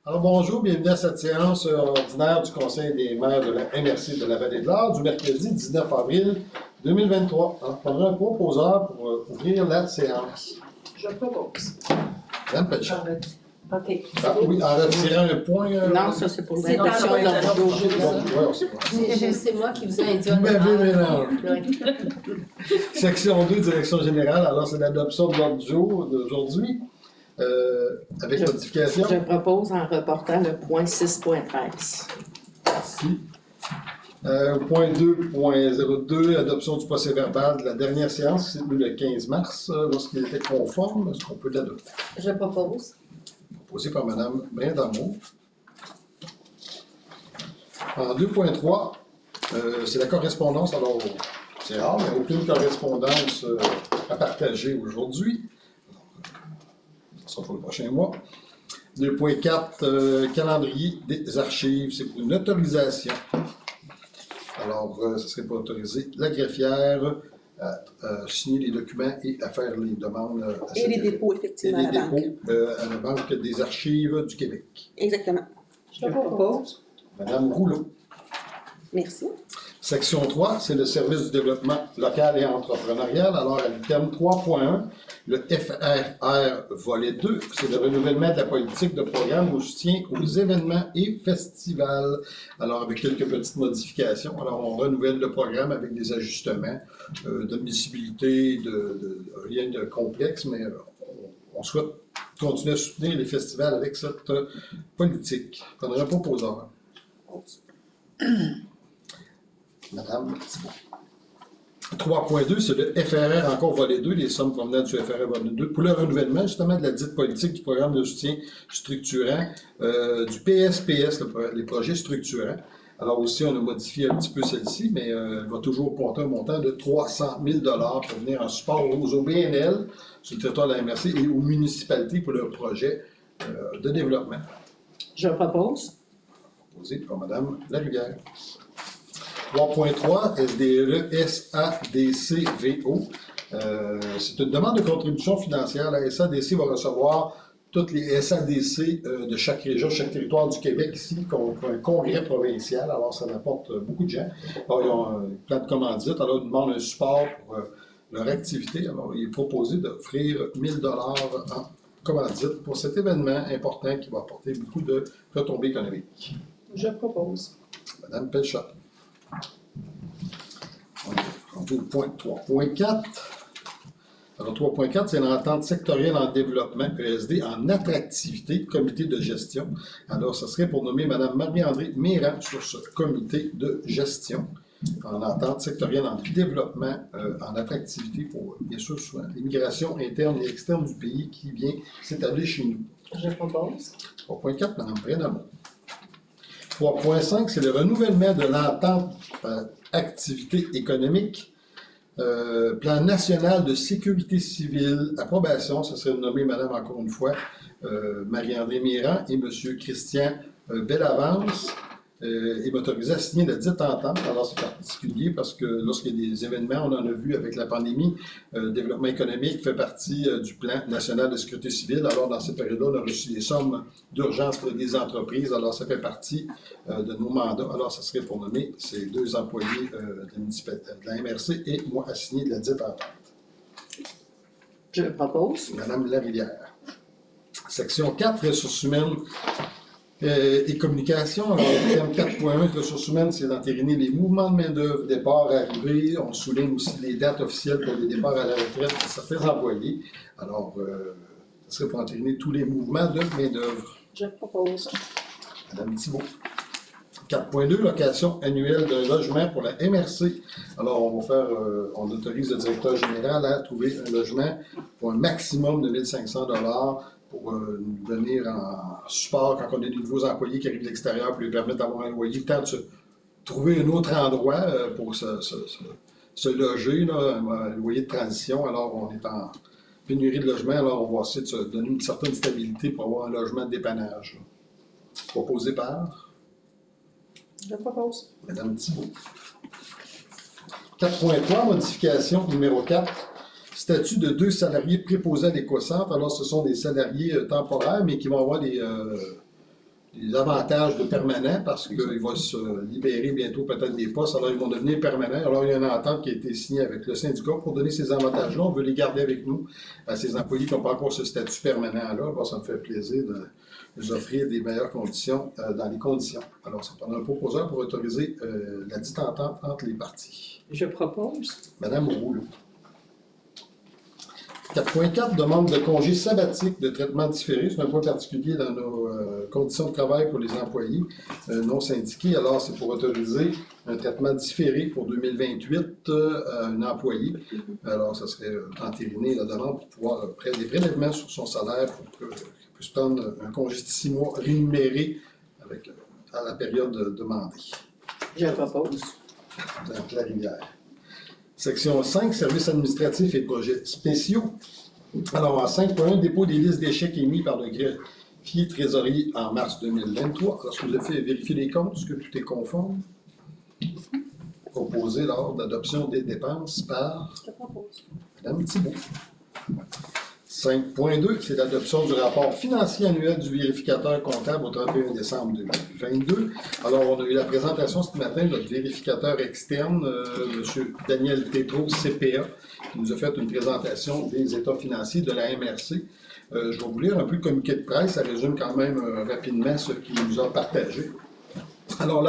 Alors bonjour, bienvenue à cette séance ordinaire du Conseil des maires de la MRC de la Vallée de l'Or du mercredi 19 avril 2023. Alors, je prendrai un proposeur pour ouvrir la séance. Je propose. Madame Pelchat. OK. Ah oui, en retirant un point. Non, ça c'est pour C'est l'adoption dans de l'ordre du jour. C'est moi qui vous ai induit Vous en m'avez erreur. mélangé. Section 2, direction générale. Alors, c'est l'adoption de l'ordre du jour d'aujourd'hui. Avec modification. Je propose en reportant le point 6.13. Merci. Point 2.02, adoption du procès verbal de la dernière séance, c'est le 15 mars, lorsqu'il était conforme. Est-ce qu'on peut l'adopter? Je propose. Proposé par Mme Brindamour. En 2.3, c'est la correspondance. Alors, c'est rare, il n'y a aucune correspondance à partager aujourd'hui. Ça sera pour le prochain mois. 2.4, calendrier des archives, c'est pour une autorisation. Alors, ce serait pour autoriser la greffière à signer les documents et à faire les demandes. Et les dépôts, effectivement, à la banque. À la Banque des archives du Québec. Exactement. Je propose. Madame Rouleau. Merci. Section 3, c'est le service du développement local et entrepreneurial. Alors, à l'item 3.1, le FRR volet 2, c'est le renouvellement de la politique de programme au soutien aux événements et festivals. Alors, avec quelques petites modifications. Alors, on renouvelle le programme avec des ajustements d'admissibilité, rien de complexe, mais on souhaite continuer à soutenir les festivals avec cette politique. On aurait un proposeur. Madame Thibault. 3.2, c'est le FRR encore volet 2, les sommes provenant du FRR volet 2, pour le renouvellement justement de la dite politique du programme de soutien structurant, du PSPS, les projets structurants. Alors aussi, on a modifié un petit peu celle-ci, mais elle va toujours compter un montant de 300 000 pour venir en support aux OBNL sur le territoire de la MRC et aux municipalités pour leur projet de développement. Je propose. Proposé par Mme Larivière. 3.3, SDRE SADCVO. C'est une demande de contribution financière. La SADC va recevoir toutes les SADC de chaque région, chaque territoire du Québec ici, pour un congrès provincial. Alors, ça apporte beaucoup de gens. Alors, ils ont un plan de commandite. Alors, ils demandent un support pour leur activité. Alors, il est proposé d'offrir 1 000 en commandite pour cet événement important qui va apporter beaucoup de retombées économiques. Je propose. Madame Pelchat. On est au point 3.4. Alors, 3.4, c'est l'entente sectorielle en développement, ESD, en attractivité, comité de gestion. Alors, ce serait pour nommer Mme Marie-André Méran sur ce comité de gestion, en entente sectorielle en développement, en attractivité pour, bien sûr, l'immigration interne et externe du pays qui vient s'établir chez nous. Je propose. 3.4, Mme Brindamour. 3.5, c'est le renouvellement de l'entente activité économique, plan national de sécurité civile, approbation, ça serait nommé Madame, encore une fois, Marie-André Méran et M. Christian Bellavance, est autorisé à signer la dite entente. Alors, c'est particulier parce que lorsqu'il y a des événements, on en a vu avec la pandémie, le développement économique fait partie du plan national de sécurité civile. Alors, dans cette période-là, on a reçu des sommes d'urgence pour des entreprises. Alors, ça fait partie de nos mandats. Alors, ça serait pour nommer ces deux employés de la MRC et moi à signer de la dite entente. Je propose. Madame Larivière. Section 4, ressources humaines et communication. Alors, le thème 4.1, ressources humaines, c'est d'entériner les mouvements de main-d'œuvre, départ, arrivée. On souligne aussi les dates officielles pour les départs à la retraite de certains employés. Alors, ce serait pour entériner tous les mouvements de main-d'œuvre. Je propose. Madame Thibault. 4.2, location annuelle d'un logement pour la MRC. Alors, on autorise le directeur général à trouver un logement pour un maximum de 1 500 $ pour nous venir en support quand on a des nouveaux employés qui arrivent de l'extérieur pour lui permettre d'avoir un loyer, tant de se trouver un autre endroit pour se loger, là, un loyer de transition. Alors, on est en pénurie de logement, alors on va essayer de se donner une certaine stabilité pour avoir un logement de dépannage. Là. Proposé par Je propose. Mme Thibault. 4.3, modification numéro 4. Statut de 2 salariés préposés à l'éco-centre. Alors, ce sont des salariés temporaires, mais qui vont avoir des avantages de permanent parce qu'il va se libérer bientôt peut-être des postes, alors ils vont devenir permanents. Alors il y a une entente qui a été signée avec le syndicat pour donner ces avantages-là. On veut les garder avec nous, à ces employés qui n'ont pas encore ce statut permanent-là. Alors ça me fait plaisir de nous offrir des meilleures conditions dans les conditions. Alors ça prendra un proposeur pour autoriser la dite entente entre les parties. Je propose. Madame Rouleau. 4.4, demande de congé sabbatique de traitement différé. C'est un point particulier dans nos conditions de travail pour les employés non syndiqués. Alors, c'est pour autoriser un traitement différé pour 2028 à un employé. Alors, ça serait entériner la demande pour pouvoir faire des prélèvements sur son salaire pour qu'il puisse prendre un congé de 6 mois rémunéré à la période demandée. Je propose. Dans la rivière. Section 5, services administratifs et projets spéciaux. Alors, en 5.1, dépôt des listes d'échecs émis par le greffier trésorier en mars 2023. Lorsque vous avez fait vérifier les comptes, est-ce que tout est conforme? Proposé lors d'adoption des dépenses par Je propose. Mme Thibault. 5.2, c'est l'adoption du rapport financier annuel du vérificateur comptable au 31 décembre 2022. Alors, on a eu la présentation ce matin de notre vérificateur externe, M. Daniel Tétrault, CPA, qui nous a fait une présentation des états financiers de la MRC. Je vais vous lire un peu le communiqué de presse, ça résume quand même rapidement ce qu'il nous a partagé. Alors,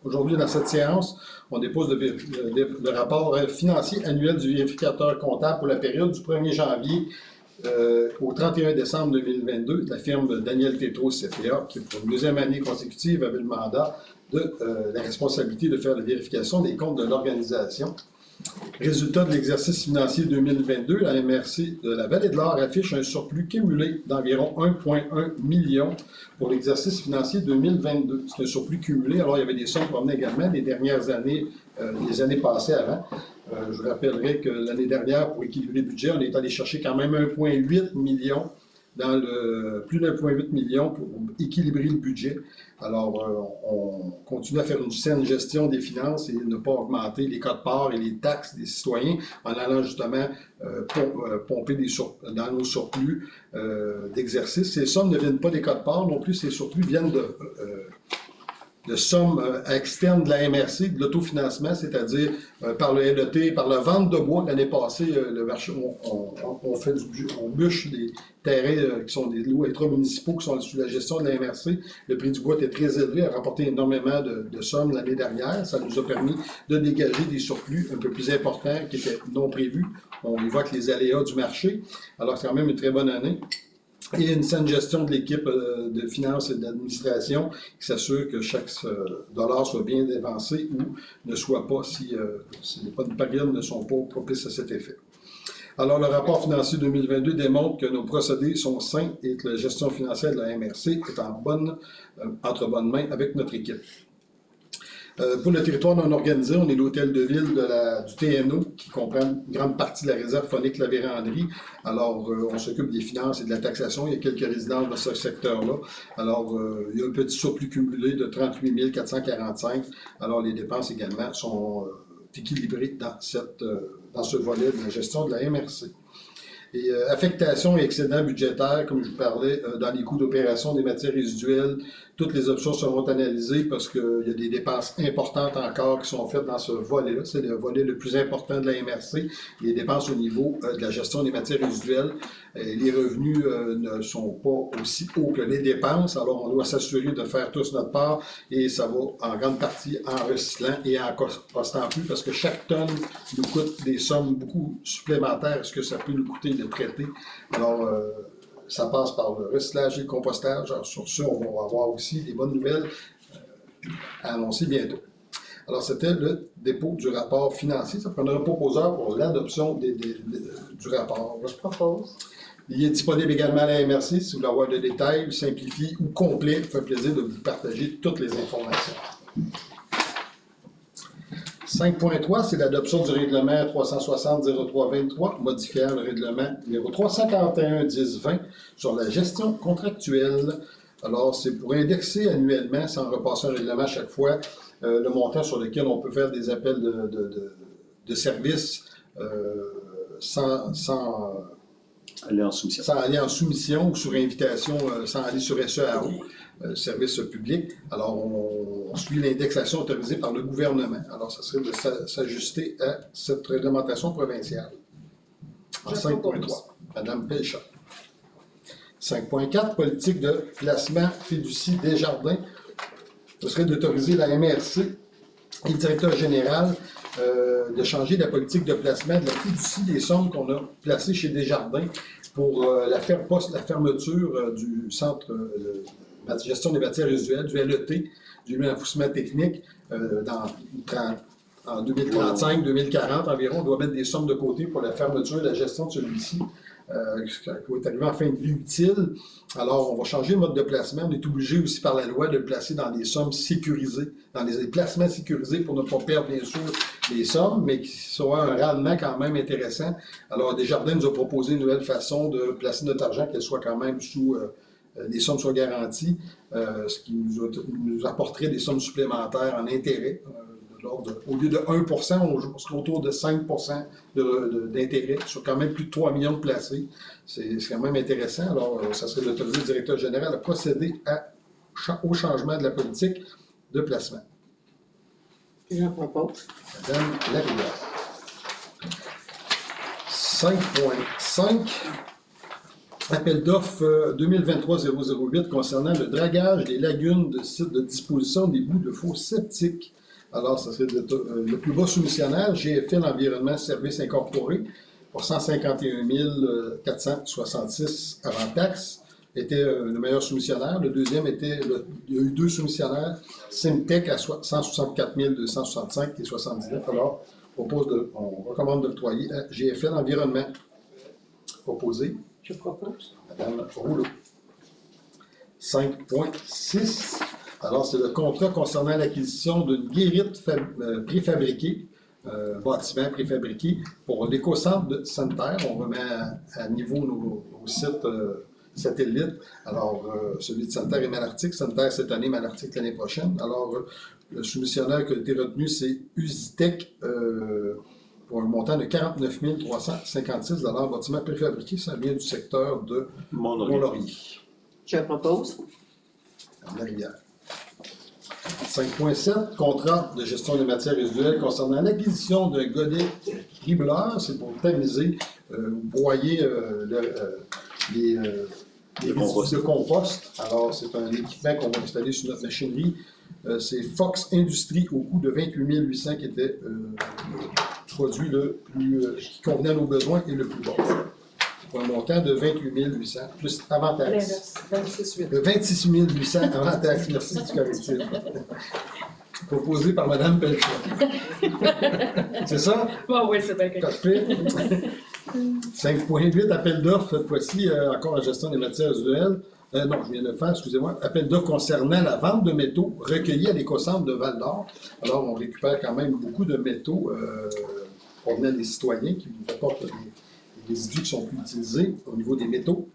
aujourd'hui, dans cette séance, on dépose le rapport financier annuel du vérificateur comptable pour la période du 1er janvier au 31 décembre 2022, la firme Daniel Tétrault CPA, qui pour une deuxième année consécutive avait le mandat de la responsabilité de faire la vérification des comptes de l'organisation. Résultat de l'exercice financier 2022, la MRC de la Vallée-de-l'Or affiche un surplus cumulé d'environ 1,1 million pour l'exercice financier 2022. C'est un surplus cumulé. Alors, il y avait des sommes provenaient également des dernières années, les années passées avant. Je vous rappellerai que l'année dernière, pour équilibrer le budget, on est allé chercher quand même 1,8 million plus d'1,8 million pour équilibrer le budget. Alors, on continue à faire une saine gestion des finances et ne pas augmenter les quotes-parts et les taxes des citoyens en allant justement pomper dans nos surplus d'exercice. Ces sommes ne viennent pas des quotes-parts non plus, ces surplus viennent de sommes externes de la MRC, de l'autofinancement, c'est-à-dire par le LET, par la vente de bois. L'année passée, le marché, on bûche des terrains qui sont des lots intramunicipaux qui sont sous la gestion de la MRC. Le prix du bois était très élevé, a rapporté énormément de sommes l'année dernière. Ça nous a permis de dégager des surplus un peu plus importants qui étaient non prévus. On évoque les aléas du marché. Alors, c'est quand même une très bonne année. Et une saine gestion de l'équipe de finances et d'administration qui s'assure que chaque dollar soit bien dépensé ou ne soit pas si les périodes ne sont pas propices à cet effet. Alors, le rapport financier 2022 démontre que nos procédés sont sains et que la gestion financière de la MRC est entre bonnes mains avec notre équipe. Pour le territoire non organisé, on est l'hôtel de ville du TNO qui comprend une grande partie de la réserve phonique La Vérandrie. Alors, on s'occupe des finances et de la taxation. Il y a quelques résidences dans ce secteur-là. Alors, il y a un petit surplus cumulé de 38 445. Alors, les dépenses également sont équilibrées dans ce volet de la gestion de la MRC. Et affectation et excédent budgétaire, comme je vous parlais, dans les coûts d'opération des matières résiduelles, toutes les options seront analysées parce qu'il y a des dépenses importantes encore qui sont faites dans ce volet-là. C'est le volet le plus important de la MRC, les dépenses au niveau de la gestion des matières résiduelles. Les revenus ne sont pas aussi hauts que les dépenses, alors on doit s'assurer de faire tous notre part et ça va en grande partie en recyclant et en costant plus parce que chaque tonne nous coûte des sommes beaucoup supplémentaires à ce que ça peut nous coûter de traiter. Alors, ça passe par le recyclage et le compostage. Alors, sur ce, on va avoir aussi des bonnes nouvelles à annoncer bientôt. Alors, c'était le dépôt du rapport financier. Ça prendra un proposeur pour l'adoption du rapport. Je propose. Il est disponible également à la MRC. Si vous voulez avoir des détails, simplifiés ou complets, ça fait plaisir de vous partager toutes les informations. 5.3, c'est l'adoption du règlement 360-03-23, modifiant le règlement numéro 351-10-20 sur la gestion contractuelle. Alors, c'est pour indexer annuellement, sans repasser un règlement à chaque fois, le montant sur lequel on peut faire des appels de services sans aller en soumission. Sans aller en soumission ou sur invitation, sans aller sur SEAO, service public. Alors, on suit l'indexation autorisée par le gouvernement. Alors, ça serait de s'ajuster à cette réglementation provinciale. En 5.3, Mme Pelchat. 5.4, politique de placement fiducie Desjardins. Ce serait d'autoriser la MRC et le directeur général de changer la politique de placement de la fiducie des sommes qu'on a placées chez Desjardins pour la fermeture du centre de gestion des matières résiduelles, du LET, du renforcement technique, en 2035-2040 environ. On doit mettre des sommes de côté pour la fermeture et la gestion de celui-ci, qui va être arrivé en fin de vie utile. Alors, on va changer le mode de placement. On est obligé aussi par la loi de le placer dans des sommes sécurisées, dans des placements sécurisés pour ne pas perdre, bien sûr, les sommes, mais qui soient un rendement quand même intéressant. Alors, Desjardins nous a proposé une nouvelle façon de placer notre argent, qu'elle soit quand même sous... les sommes soient garanties, ce qui nous apporterait des sommes supplémentaires en intérêt. Au lieu de 1%, on serait autour de 5% d'intérêt sur quand même plus de 3 millions de placés. C'est quand même intéressant. Alors, ça serait d'autoriser le directeur général à procéder au changement de la politique de placement. J'en propose. Madame Larivière. 5.5. Appel d'offres 2023-008 concernant le dragage des lagunes de sites de disposition des bouts de faux septiques. Alors, ça serait le plus bas soumissionnaire, GFL Environnement Services Incorporé, pour 151 466 avant taxe, était le meilleur soumissionnaire. Le deuxième était, il y a eu deux soumissionnaires, Simtech à 164 265 et 79. Alors, on recommande d'octroyer à GFL Environnement. Proposé. Je propose. Madame Rouleau. 5.6. Alors, c'est le contrat concernant l'acquisition d'une guérite préfabriquée, bâtiment préfabriqué, pour l'éco-centre sanitaire. On remet à niveau nos sites satellites. Alors, celui de sanitaire est Malartic. Sanitaire cette année, Malartic l'année prochaine. Alors, le soumissionnaire qui a été retenu, c'est Usitech, pour un montant de 49 356 bâtiment préfabriqué. Ça vient du secteur de Mont-Laurier. Je propose. La rivière. 5.7, contrat de gestion des matières résiduelles concernant l'acquisition d'un godet cribleur. C'est pour tamiser ou broyer les résidus de compost. Alors, c'est un équipement qu'on va installer sur notre machinerie. C'est Fox Industries au coût de 28 800 qui était le produit qui convenait à nos besoins et le plus bas. Pour un montant de 28 800, plus avant taxe. 26 26 800 avant taxe. Merci du correctif. Proposé par Mme Pelchat. C'est ça? Bon, oui, c'est bien quelque chose. Parfait. 5.8, appel d'offres, cette fois-ci, encore la gestion des matières résiduelles. Non, je viens de le faire, excusez-moi. Appel d'offres concernant la vente de métaux recueillis à l'éco-centre de Val-d'Or. Alors, on récupère quand même beaucoup de métaux provenant des citoyens qui nous apportent des résidus qui sont plus utilisés au niveau des métaux.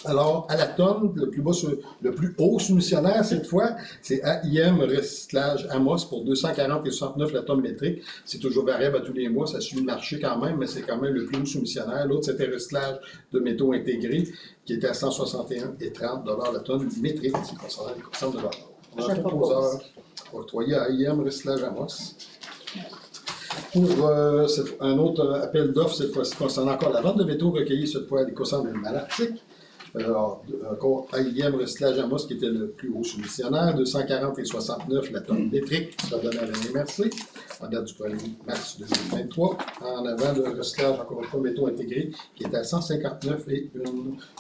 Alors, à la tonne, le plus haut soumissionnaire, cette fois, c'est AIM Recyclage Amos pour 240,69 la tonne métrique. C'est toujours variable à tous les mois, ça suit le marché quand même, mais c'est quand même le plus haut soumissionnaire. L'autre, c'était Recyclage de métaux intégrés, qui était à 161,30 la tonne métrique. C'est concernant les concerts de valeur. On a un proposeur octroyé à AIM Recyclage Amos. Pour un autre appel d'offres, cette fois-ci, concernant encore la vente de métaux recueillis, cette fois à l'éco-centre de Malartic. Alors, encore AIM Recyclage Amos, qui était le plus haut soumissionnaire, 240,69 la tonne métrique, qui sera donnée à la MRC, en date du 1er mars 2023. En avant, le recyclage, encore une fois, métaux intégrés, qui était à 159 et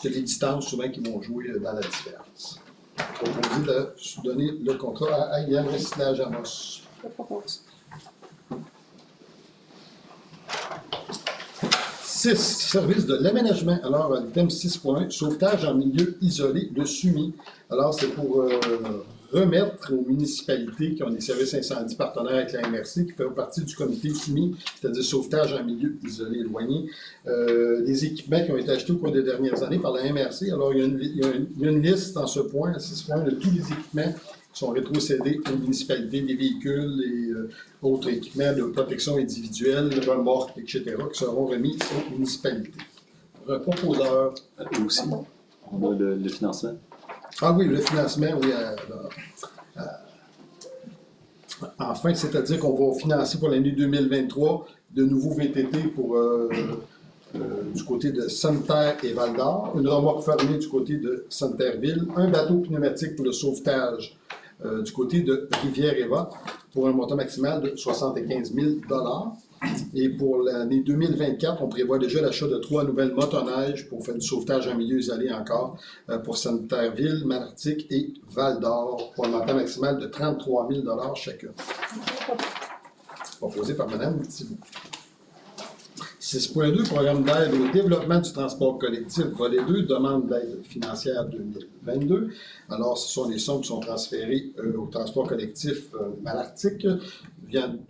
c'est les distances souvent qui vont jouer dans la différence. Proposé de donner le contrat à AIM Recyclage Amos. Je propose. 6. Service de l'aménagement. Alors, l'item 6.1, sauvetage en milieu isolé de SUMI. Alors, c'est pour remettre aux municipalités qui ont des services incendies partenaires avec la MRC, qui fait partie du comité SUMI, c'est-à-dire sauvetage en milieu isolé éloigné, des équipements qui ont été achetés au cours des dernières années par la MRC. Alors, il y a une liste en ce point, à 6 de tous les équipements qui sont rétrocédés aux municipalités, des véhicules et autres équipements de protection individuelle, remorques, etc., qui seront remis aux municipalités. un proposeur. Eux aussi, on a le financement. Ah oui, le financement, oui. Enfin, c'est-à-dire qu'on va financer pour l'année 2023 de nouveaux VTT pour du côté de Santerre et Val-d'Or, une remorque fermée du côté de Santerre-Ville, un bateau pneumatique pour le sauvetage du côté de Rivière-Éva pour un montant maximal de 75 000 $. Et pour l'année 2024, on prévoit déjà l'achat de 3 nouvelles motoneiges pour faire du sauvetage en milieu isolé encore pour Santerre-Ville, Malartic et Val-d'Or pour un montant maximal de 33 000 $ chacun. Proposé par Mme Thibault. 6.2, programme d'aide au développement du transport collectif, volet 2, demande d'aide financière 2022. Alors, ce sont les sommes qui sont transférées au transport collectif Malartic,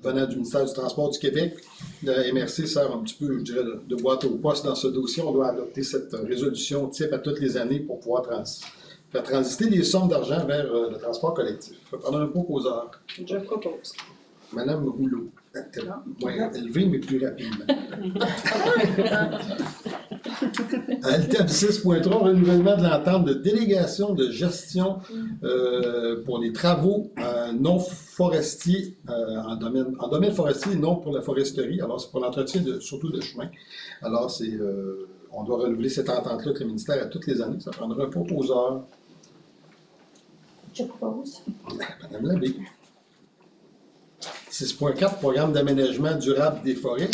venant du ministère du Transport du Québec. La MRC sert un petit peu, je dirais, de boîte au poste dans ce dossier. On doit adopter cette résolution type à toutes les années pour pouvoir faire transiter des sommes d'argent vers le transport collectif. Je vais prendre un proposeur. Je propose. Madame Rouleau. Moins élevé, mais plus rapidement. Item 6.3, renouvellement de l'entente de délégation de gestion pour les travaux non forestiers, en domaine forestier et non pour la foresterie. Alors, c'est pour l'entretien surtout de chemin. Alors, on doit renouveler cette entente-là avec le ministère à toutes les années. Ça prendra un proposeur. Je propose. Madame Labbé. 6.4, programme d'aménagement durable des forêts.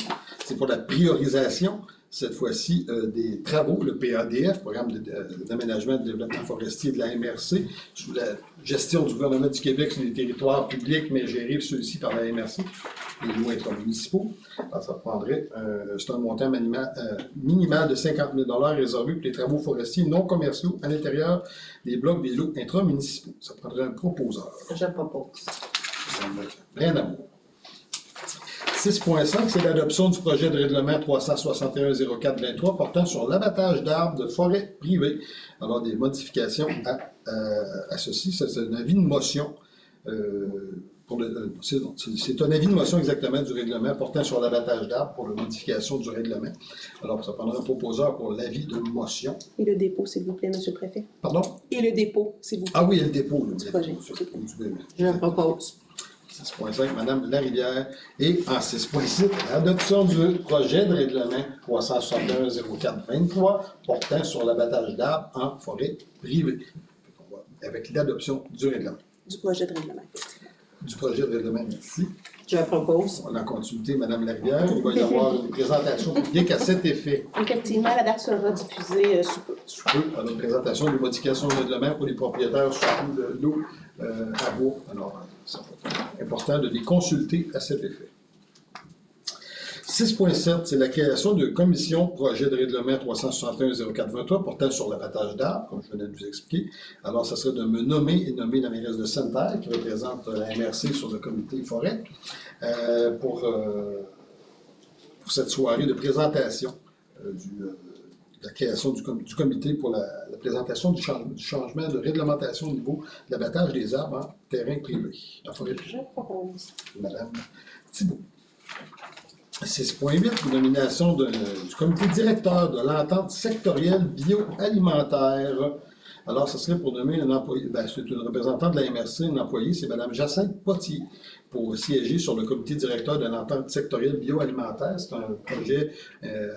C'est pour la priorisation, cette fois-ci, des travaux, le PADF, programme d'aménagement et de développement forestier de la MRC, sous la gestion du gouvernement du Québec sur les territoires publics, mais gérés ceux-ci par la MRC, les lots intramunicipaux. Alors, ça prendrait, c'est un montant minimal de 50 000 $ réservé pour les travaux forestiers non commerciaux à l'intérieur des blocs des lots intramunicipaux. Ça prendrait un proposeur. Je propose. Rien à voir. 6.5, c'est l'adoption du projet de règlement 361-04-23 portant sur l'abattage d'arbres de forêt privée. Alors, des modifications à ceci. C'est un avis de motion. C'est un avis de motion exactement du règlement portant sur l'abattage d'arbres pour la modification du règlement. Alors, ça prendra un proposeur pour l'avis de motion. Et le dépôt, s'il vous plaît, M. le Préfet. Pardon? Et le dépôt, s'il vous plaît. Ah oui, il y a le dépôt. Du projet. Je propose. 6.5, Mme Larivière. Et en 6.6, l'adoption du projet de règlement 361-04-23 portant sur l'abattage d'arbres en forêt privée. Avec l'adoption du règlement. Du projet de règlement, effectivement. Du projet de règlement, merci. Je propose. On a consulté Mme Larivière. Il va y avoir une présentation publique à cet effet. Effectivement, la date sera diffusée sous peu. Sous peu, à une présentation des modifications du règlement pour les propriétaires surtout de l'eau à bois. Alors, c'est important de les consulter à cet effet. 6.7, c'est la création de commission projet de règlement 361-04-23 portant sur l'abattage d'arbres, comme je venais de vous expliquer. Alors, ça serait de me nommer et nommer la mairesse de Santerre, qui représente la MRC sur le comité forêt, pour cette soirée de présentation de la création du comité pour la présentation du changement de réglementation au niveau de l'abattage des arbres en terrain privé, en forêt privée. Je propose. Madame Thibault. 6.8, nomination du comité directeur de l'entente sectorielle bioalimentaire. Alors, ce serait pour nommer un employé, c'est une représentante de la MRC, une employée, c'est Mme Jacinthe Potier, pour siéger sur le comité directeur de l'entente sectorielle bioalimentaire. C'est un projet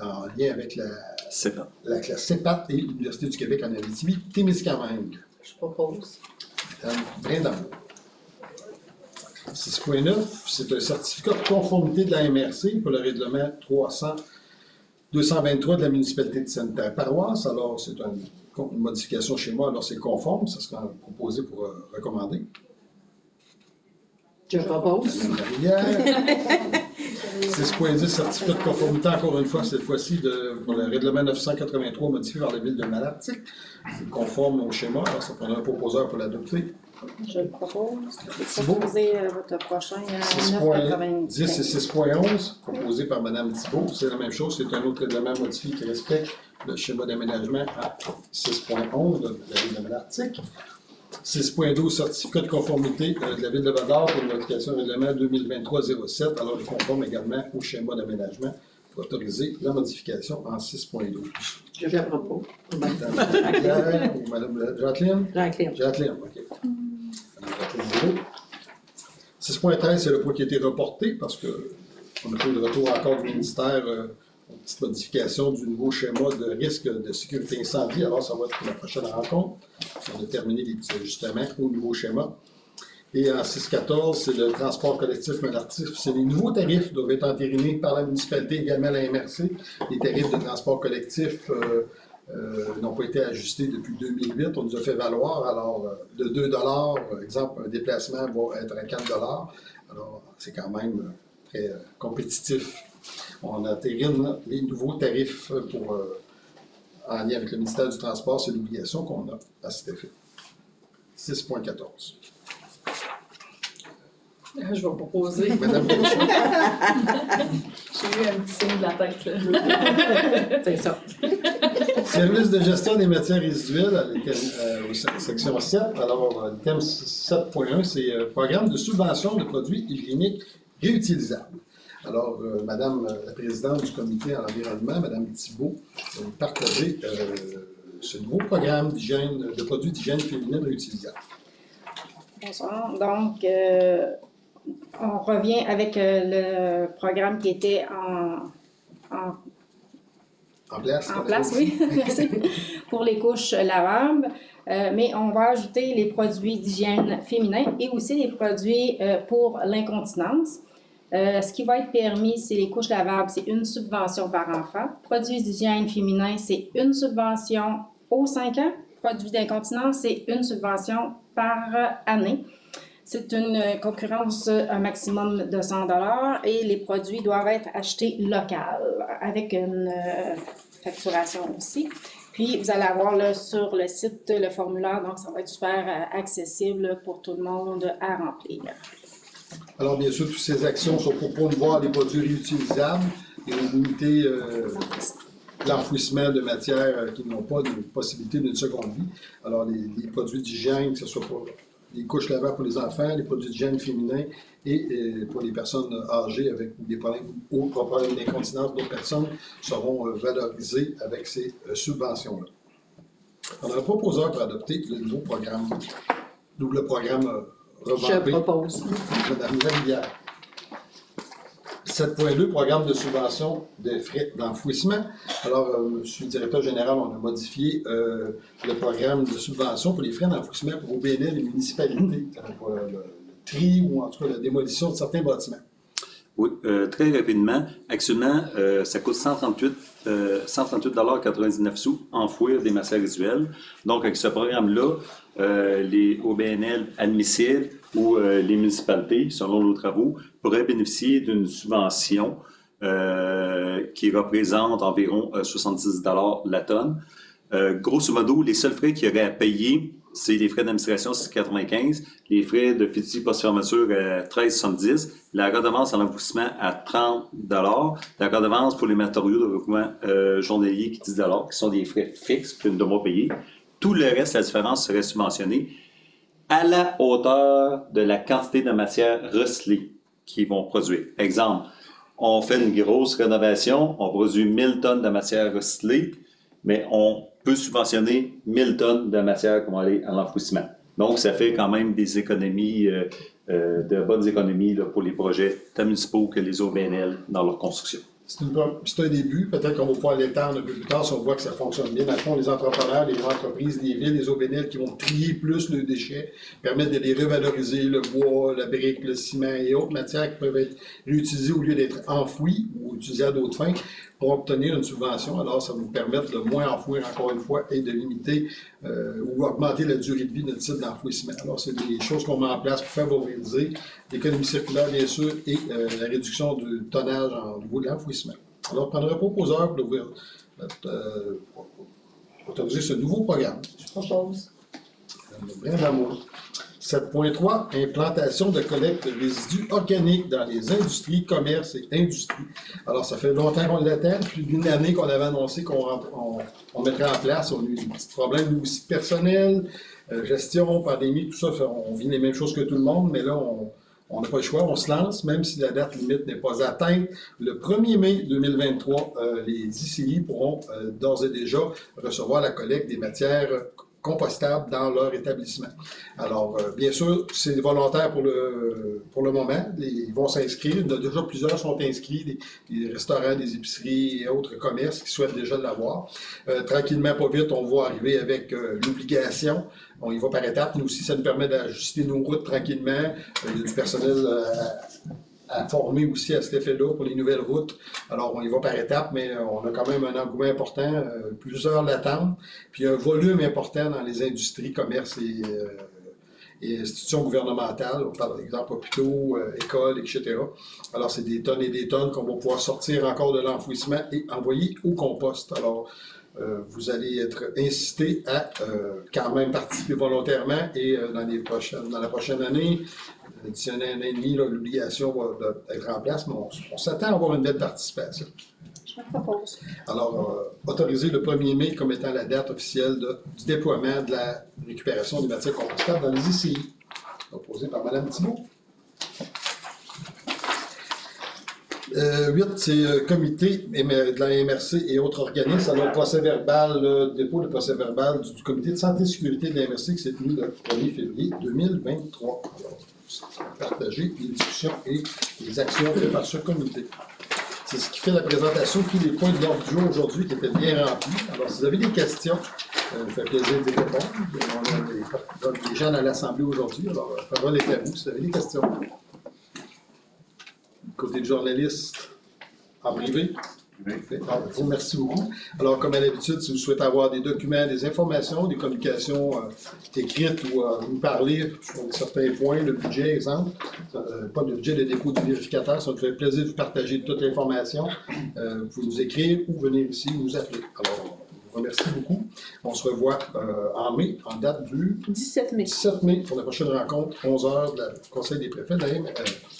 en lien avec la CEPAT et l'Université du Québec en Abitibi-Témiscamingue. Je propose. Madame Brindamour. 6.9, c'est un certificat de conformité de la MRC pour le règlement 223 de la municipalité de Sainte-Paroisse. Alors, c'est une modification chez moi, alors c'est conforme, ça sera proposé pour recommander. Je propose. 6.10, certificat de conformité, encore une fois, cette fois-ci pour le règlement 983 modifié par la ville de Malartic. C'est conforme au schéma, alors ça prendra un proposeur pour l'adopter. Je le propose. Thibault. Proposez votre prochain à 6.10 et 9,90. 6.11, proposé par Mme Thibault. C'est la même chose, c'est un autre règlement modifié qui respecte le schéma d'aménagement à 6.11 de la ville de Malartic. 6.12, certificat de conformité de la ville de Val-d'Or pour une modification du règlement 2023-07. Alors, je conforme également au schéma d'aménagement pour autoriser la modification en 6.12. Je le propose. Madame Pierre ou Madame Jacqueline? Jacqueline. Jacqueline, OK. Madame Jacqueline. 6.13, c'est le point qui a été reporté parce qu'on a fait le retour encore du ministère, une petite modification du nouveau schéma de risque de sécurité incendie. Alors, ça va être pour la prochaine rencontre. On a terminé les petits ajustements au nouveau schéma. Et en 6.14, c'est le transport collectif malartif. C'est les nouveaux tarifs qui doivent être entérinés par la municipalité, également la MRC. Les tarifs de transport collectif n'ont pas été ajustés depuis 2008. On nous a fait valoir, alors, de 2 $, exemple, un déplacement va être à 4 $. Alors, c'est quand même très compétitif. On entérine les nouveaux tarifs pour, en lien avec le ministère du Transport. C'est l'obligation qu'on a à cet effet. 6.14. Je vais proposer. Madame Beauchamp. J'ai eu un petit signe de la tête, là. C'est ça. Service de gestion des matières résiduelles, section 7. Alors, le thème 7.1, c'est programme de subvention de produits hygiéniques réutilisables. Alors, Madame la présidente du comité en environnement, Madame Thibault, va vous partager ce nouveau programme de produits d'hygiène féminine réutilisables. Bonsoir. Donc, on revient avec le programme qui était En place? en place, oui, merci, pour les couches lavables. Mais on va ajouter les produits d'hygiène féminin et aussi les produits pour l'incontinence. Ce qui va être permis, c'est les couches lavables, c'est une subvention par enfant. Produits d'hygiène féminin, c'est une subvention aux 5 ans. Produits d'incontinence, c'est une subvention par année. C'est une concurrence, un maximum de 100 $ et les produits doivent être achetés local avec une facturation aussi. Puis, vous allez avoir là, sur le site le formulaire, donc ça va être super accessible pour tout le monde à remplir. Alors, bien sûr, toutes ces actions sont pour promouvoir les produits réutilisables et limiter l'enfouissement de matières qui n'ont pas de possibilité d'une seconde vie. Alors, les produits d'hygiène, que ce soit pour les couches lavables pour les enfants, les produits d'hygiène féminins et pour les personnes âgées avec des problèmes ou problèmes d'incontinence d'autres personnes seront valorisés avec ces subventions-là. On a un proposeur pour adopter le nouveau programme, double programme revampé. Je propose. Madame Lavillière. 7.2, programme de subvention des frais d'enfouissement. Alors, Monsieur le directeur général, on a modifié le programme de subvention pour les frais d'enfouissement pour OBNL et municipalités, pour le tri ou en tout cas la démolition de certains bâtiments. Oui, très rapidement. Actuellement, ça coûte 138,99 $ enfouir des matières résiduelles. Donc, avec ce programme-là, les OBNL admissibles ou les municipalités, selon nos travaux, pourraient bénéficier d'une subvention qui représente environ 70 $ la tonne. Grosso modo, les seuls frais qu'il y aurait à payer, c'est les frais d'administration 6,95, les frais de fiducie post-fermeture à 13,70, la redevance en enfouissement à 30 $, la redevance pour les matériaux de recouvrement journalier qui est 10 $, qui sont des frais fixes que nous devons payer. Tout le reste, la différence serait subventionnée à la hauteur de la quantité de matière recyclée qu'ils vont produire. Exemple, on fait une grosse rénovation, on produit 1000 tonnes de matière recyclée, mais on peut subventionner 1000 tonnes de matière qui vont aller à l'enfouissement. Donc, ça fait quand même des économies, de bonnes économies là, pour les projets tant municipaux que les OBNL dans leur construction. C'est un début. Peut-être qu'on va pouvoir l'étendre un peu plus tard si on voit que ça fonctionne bien. Dans le fond, les entrepreneurs, les entreprises, les villes, les OBNL qui vont trier plus leurs déchets, permettre de les revaloriser, le bois, la brique, le ciment et autres matières qui peuvent être réutilisées au lieu d'être enfouies ou utilisées à d'autres fins pour obtenir une subvention. Alors, ça va nous permettre de moins enfouir encore une fois et de limiter ou augmenter la durée de vie de notre site d'enfouissement. Alors, c'est des choses qu'on met en place pour favoriser l'économie circulaire, bien sûr, et la réduction du tonnage au niveau de l'enfouissement. Alors, je prendrai un proposeur pour autoriser ce nouveau programme. Je propose. Bien d'amour. 7.3, implantation de collecte de résidus organiques dans les industries, commerces et industries. Alors, ça fait longtemps qu'on l'attend, plus d'une année qu'on avait annoncé qu'on mettrait en place. On a eu des petits problèmes, nous aussi, personnels, gestion, pandémie, tout ça, on vit les mêmes choses que tout le monde, mais là, On n'a pas le choix, on se lance, même si la date limite n'est pas atteinte. Le 1er mai 2023, les ICI pourront d'ores et déjà recevoir la collecte des matières compostables dans leur établissement. Alors, bien sûr, c'est volontaire pour le moment. Ils vont s'inscrire. Il y en a déjà plusieurs sont inscrits, des restaurants, des épiceries et autres commerces qui souhaitent déjà l'avoir. Tranquillement, pas vite, on va arriver avec l'obligation. On y va par étapes. Nous aussi, ça nous permet d'ajuster nos routes tranquillement. Il y a du personnel à former aussi à cet effet-là pour les nouvelles routes. Alors, on y va par étapes, mais on a quand même un engouement important, plusieurs l'attendent, puis un volume important dans les industries, commerces et institutions gouvernementales. On parle d'exemple hôpitaux, écoles, etc. Alors, c'est des tonnes et des tonnes qu'on va pouvoir sortir encore de l'enfouissement et envoyer au compost. Alors, vous allez être incité à quand même participer volontairement et dans la prochaine année, d'ici un an et demi, l'obligation va être en place, mais on s'attend à avoir une belle participation. Je me propose. Alors, autoriser le 1er mai comme étant la date officielle du déploiement de la récupération des matières compostables dans les ICI. Proposé par Mme Thibault. 8, c'est comité de la MRC et autres organismes. Alors, le procès-verbal, le dépôt de procès-verbal du comité de santé et sécurité de la MRC qui s'est tenu le 1er février 2023. Alors, partager les discussions et les actions faites par ce comité. C'est ce qui fait la présentation de tous les points de l'ordre du jour aujourd'hui qui étaient bien remplis. Alors, si vous avez des questions, ça me fait plaisir de répondre. On a des gens à l'Assemblée aujourd'hui, alors la parole est à vous si vous avez des questions. Côté de journaliste en privé. Merci beaucoup. Alors, comme à l'habitude, si vous souhaitez avoir des documents, des informations, des communications écrites ou nous parler sur certains points, le budget, exemple, pas le budget, le dépôt du vérificateur, ça nous fait plaisir de vous partager toute l'information. Vous pouvez nous écrire ou venir ici nous appeler. Alors, je vous remercie beaucoup. On se revoit en mai, en date du 17 mai. 17 mai pour la prochaine rencontre, 11h, du Conseil des préfets de la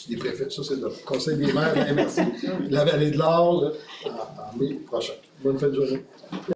des préfets, ça c'est le Conseil des maires de la MRC, la Vallée de l'Or, en mai prochain. Bonne fin de journée.